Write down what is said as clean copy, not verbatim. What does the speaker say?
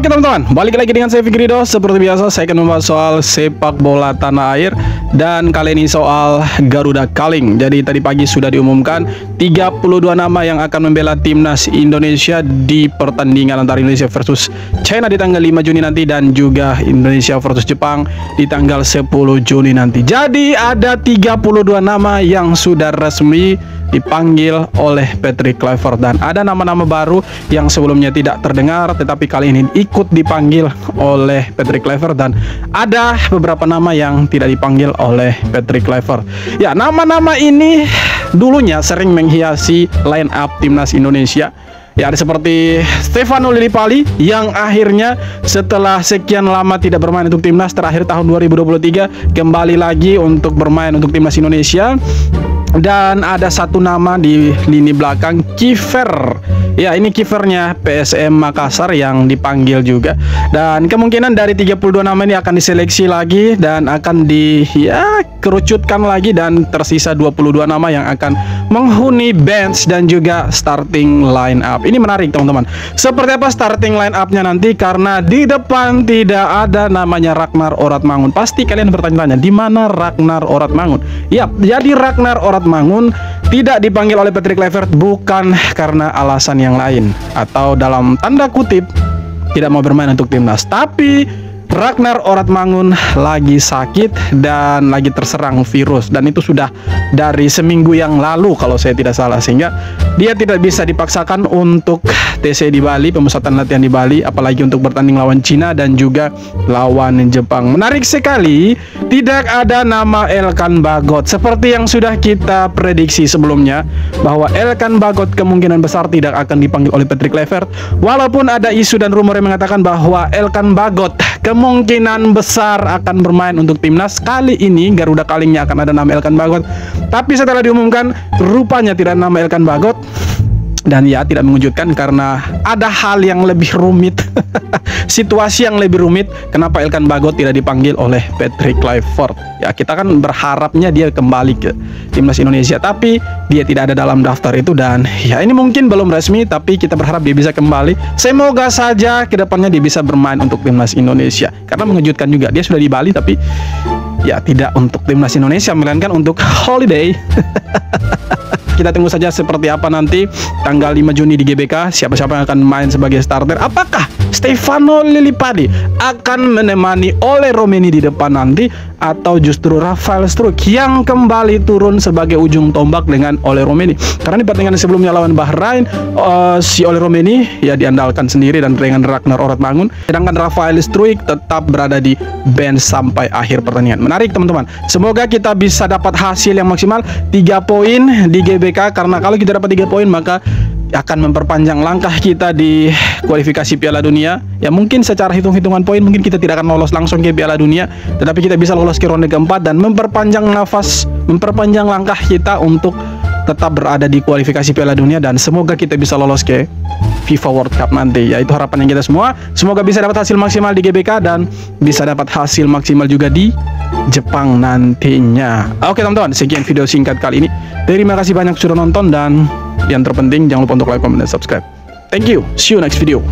Oke teman-teman, balik lagi dengan saya Fikrido. Seperti biasa saya akan membahas soal sepak bola tanah air. Dan kali ini soal Garuda Calling. Jadi tadi pagi sudah diumumkan 32 nama yang akan membela timnas Indonesia di pertandingan antara Indonesia versus China di tanggal 5 Juni nanti, dan juga Indonesia versus Jepang di tanggal 10 Juni nanti. Jadi ada 32 nama yang sudah resmi dipanggil oleh Patrick Kluivert, dan ada nama-nama baru yang sebelumnya tidak terdengar tetapi kali ini ikut dipanggil oleh Patrick Kluivert, dan ada beberapa nama yang tidak dipanggil oleh Patrick Kluivert. Ya, nama-nama ini dulunya sering menghiasi line up timnas Indonesia. Ya, ada seperti Stefano Lillipali yang akhirnya setelah sekian lama tidak bermain untuk timnas, terakhir tahun 2023 kembali lagi untuk bermain untuk timnas Indonesia. Dan ada satu nama di lini belakang, kiper. Ya, ini kipernya PSM Makassar yang dipanggil juga. Dan kemungkinan dari 32 nama ini akan diseleksi lagi dan akan dikerucutkan lagi, dan tersisa 22 nama yang akan menghuni bench dan juga starting line up. Ini menarik teman-teman. Seperti apa starting line up-nya nanti, karena di depan tidak ada namanya Ragnar Oratmangun. Pasti kalian bertanya-tanya, di mana Ragnar Oratmangun? Ya, jadi Ragnar Oratmangun tidak dipanggil oleh Patrick Kluivert bukan karena alasan yang lain atau dalam tanda kutip tidak mau bermain untuk timnas, tapi Ragnar Oratmangun lagi sakit dan lagi terserang virus, dan itu sudah dari seminggu yang lalu kalau saya tidak salah, sehingga dia tidak bisa dipaksakan untuk TC di Bali, pemusatan latihan di Bali, apalagi untuk bertanding lawan Cina dan juga lawan Jepang. Menarik sekali, tidak ada nama Elkan Bagot seperti yang sudah kita prediksi sebelumnya, bahwa Elkan Bagot kemungkinan besar tidak akan dipanggil oleh Patrick Kluivert, walaupun ada isu dan rumor yang mengatakan bahwa Elkan Bagot kemungkinan besar akan bermain untuk timnas. Kali ini Garuda Calling-nya akan ada nama Elkan Bagot, tapi setelah diumumkan rupanya tidak ada nama Elkan Bagot. Dan ya, tidak mengejutkan karena ada hal yang lebih rumit situasi yang lebih rumit. Kenapa Elkan Bagot tidak dipanggil oleh Patrick Kluivert? Ya, kita kan berharapnya dia kembali ke timnas Indonesia, tapi dia tidak ada dalam daftar itu. Dan ya, ini mungkin belum resmi, tapi kita berharap dia bisa kembali. Semoga saja kedepannya dia bisa bermain untuk timnas Indonesia, karena mengejutkan juga dia sudah di Bali tapi ya tidak untuk timnas Indonesia, melainkan untuk holiday. Kita tunggu saja seperti apa nanti tanggal 5 Juni di GBK, siapa-siapa yang akan main sebagai starter. Apakah Stefano Lillipali akan menemani Ole Romeni di depan nanti, atau justru Rafael Struijk yang kembali turun sebagai ujung tombak dengan Ole Romeni? Karena di pertandingan sebelumnya lawan Bahrain, si Ole Romeni ya diandalkan sendiri dan dengan Ragnar Oratmangun, sedangkan Rafael Struijk tetap berada di bench sampai akhir pertandingan. Menarik teman-teman, semoga kita bisa dapat hasil yang maksimal 3 poin di GBK, karena kalau kita dapat 3 poin maka akan memperpanjang langkah kita di kualifikasi Piala Dunia. Ya, mungkin secara hitung-hitungan poin mungkin kita tidak akan lolos langsung ke Piala Dunia, tetapi kita bisa lolos ke ronde keempat dan memperpanjang langkah kita untuk tetap berada di kualifikasi Piala Dunia, dan semoga kita bisa lolos ke FIFA World Cup nanti. Ya, itu harapan yang kita semua. Semoga bisa dapat hasil maksimal di GBK dan bisa dapat hasil maksimal juga di Jepang nantinya. Oke teman-teman, sekian video singkat kali ini. Terima kasih banyak sudah nonton, dan yang terpenting jangan lupa untuk like, comment, dan subscribe. Thank you. See you next video.